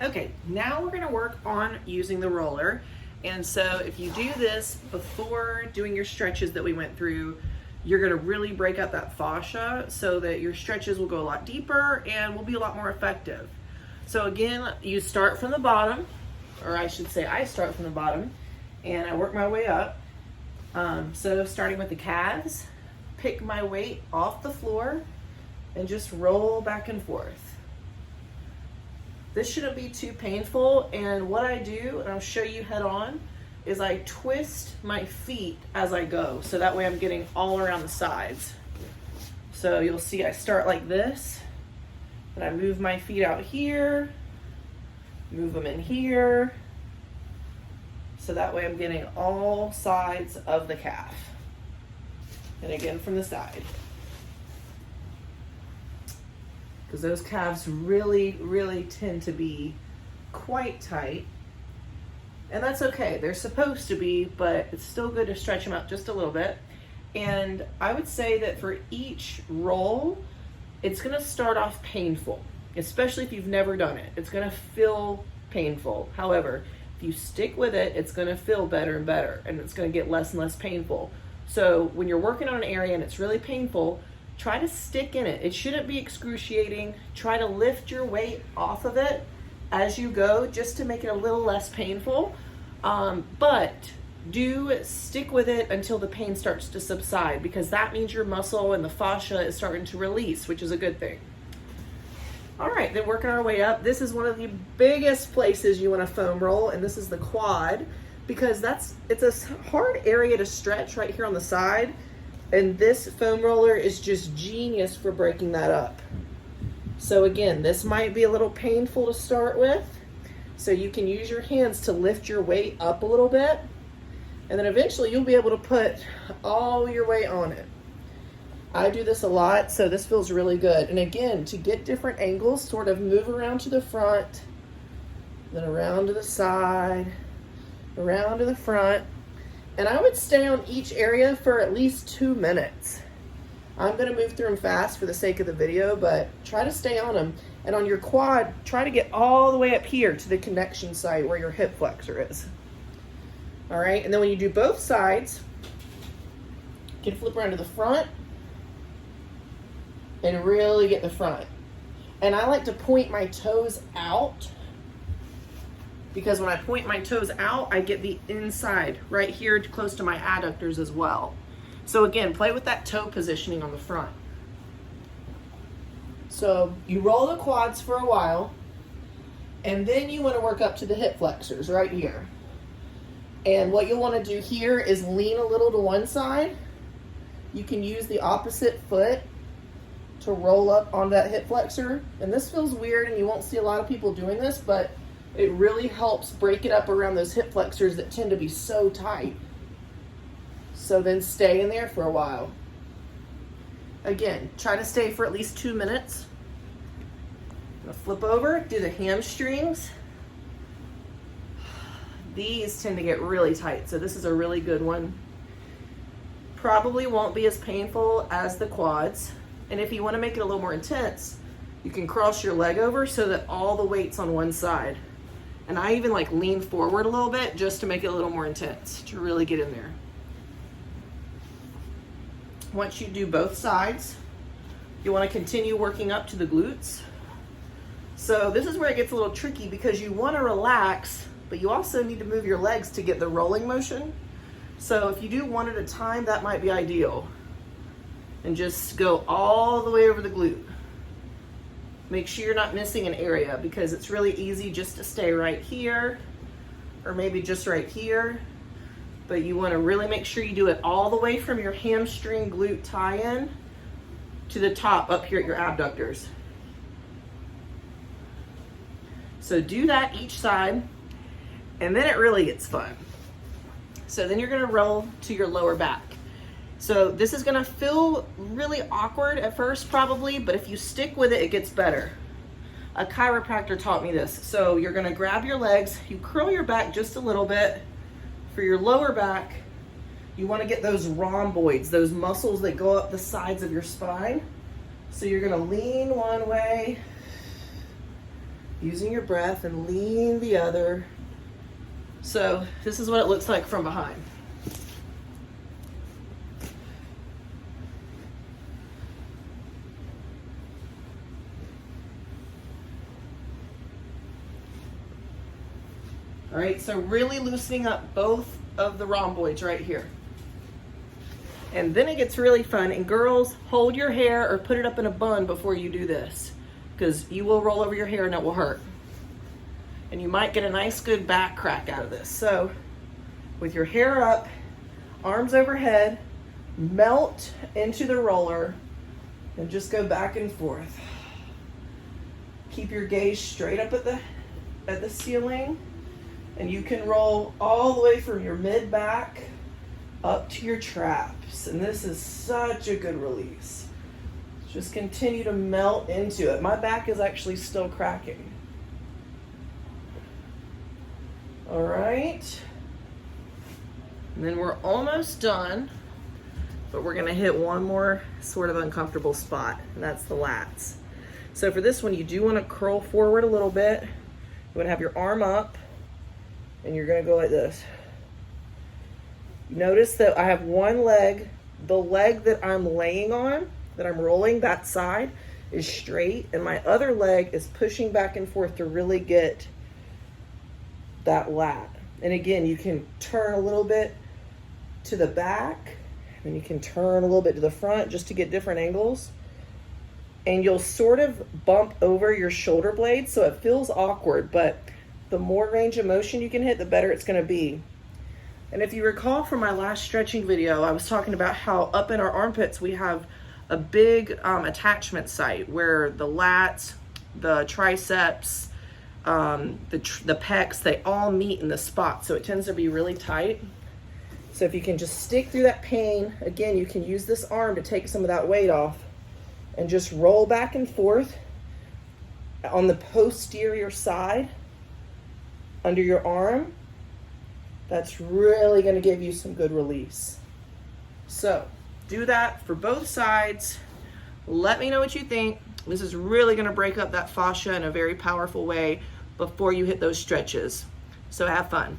Okay, now we're gonna work on using the roller. And so if you do this before doing your stretches that we went through, you're gonna really break up that fascia so that your stretches will go a lot deeper and will be a lot more effective. So again, you start from the bottom, or I should say I start from the bottom and I work my way up. So starting with the calves, pick my weight off the floor and just roll back and forth. This shouldn't be too painful, and what I do, and I'll show you head on, is I twist my feet as I go, so that way I'm getting all around the sides. So you'll see I start like this, and I move my feet out here, move them in here, so that way I'm getting all sides of the calf. And again from the side. Because those calves really tend to be quite tight. And that's okay, they're supposed to be, but it's still good to stretch them out just a little bit. And I would say that for each roll, it's gonna start off painful, especially if you've never done it. It's gonna feel painful. However, if you stick with it, it's gonna feel better and better, and it's gonna get less and less painful. So when you're working on an area and it's really painful, try to stick in it. It shouldn't be excruciating. Try to lift your weight off of it as you go just to make it a little less painful. But do stick with it until the pain starts to subside, because that means your muscle and the fascia is starting to release, which is a good thing. All right, then working our way up. This is one of the biggest places you want to foam roll, and this is the quad, because it's a hard area to stretch right here on the side. And this foam roller is just genius for breaking that up. So again, this might be a little painful to start with. So you can use your hands to lift your weight up a little bit. And then eventually you'll be able to put all your weight on it. I do this a lot, so this feels really good. And again, to get different angles, sort of move around to the front, then around to the side, around to the front. And I would stay on each area for at least 2 minutes. I'm gonna move through them fast for the sake of the video, but try to stay on them. And on your quad, try to get all the way up here to the connection site where your hip flexor is. All right, and then when you do both sides, you can flip around to the front and really get the front. And I like to point my toes out, because when I point my toes out, I get the inside right here close to my adductors as well. So again, play with that toe positioning on the front. So you roll the quads for a while, and then you want to work up to the hip flexors right here. And what you'll want to do here is lean a little to one side. You can use the opposite foot to roll up on that hip flexor. And this feels weird, and you won't see a lot of people doing this, but it really helps break it up around those hip flexors that tend to be so tight. So then stay in there for a while. Again, try to stay for at least 2 minutes. I'm gonna flip over, do the hamstrings. These tend to get really tight, so this is a really good one. Probably won't be as painful as the quads. And if you wanna make it a little more intense, you can cross your leg over so that all the weight's on one side. And I even like lean forward a little bit just to make it a little more intense, to really get in there. Once you do both sides, you want to continue working up to the glutes. So this is where it gets a little tricky, because you want to relax, but you also need to move your legs to get the rolling motion. So if you do one at a time, that might be ideal. And just go all the way over the glute. Make sure you're not missing an area, because it's really easy just to stay right here, or maybe just right here. But you want to really make sure you do it all the way from your hamstring glute tie-in to the top up here at your abductors. So do that each side, and then it really gets fun. So then you're going to roll to your lower back. So this is gonna feel really awkward at first probably, but if you stick with it, it gets better. A chiropractor taught me this. So you're gonna grab your legs, you curl your back just a little bit. For your lower back, you wanna get those rhomboids, those muscles that go up the sides of your spine. So you're gonna lean one way, using your breath, and lean the other. So this is what it looks like from behind. All right, so really loosening up both of the rhomboids right here. And then it gets really fun. And girls, hold your hair or put it up in a bun before you do this, because you will roll over your hair and it will hurt. And you might get a nice good back crack out of this. So with your hair up, arms overhead, melt into the roller and just go back and forth. Keep your gaze straight up at the ceiling, and you can roll all the way from your mid back up to your traps. And this is such a good release. Just continue to melt into it. My back is actually still cracking. All right. And then we're almost done, but we're gonna hit one more sort of uncomfortable spot, and that's the lats. So for this one, you do wanna curl forward a little bit. You wanna have your arm up, and you're gonna go like this. Notice that I have one leg, the leg that I'm laying on, that I'm rolling, that side is straight, and my other leg is pushing back and forth to really get that lat. And again, you can turn a little bit to the back, and you can turn a little bit to the front just to get different angles. And you'll sort of bump over your shoulder blades, so it feels awkward, but the more range of motion you can hit, the better it's gonna be. And if you recall from my last stretching video, I was talking about how up in our armpits, we have a big attachment site where the lats, the triceps, the pecs, they all meet in the spot. So it tends to be really tight. So if you can just stick through that pain, again, you can use this arm to take some of that weight off and just roll back and forth on the posterior side under your arm. That's really going to give you some good release. So do that for both sides. Let me know what you think. This is really going to break up that fascia in a very powerful way before you hit those stretches. So have fun.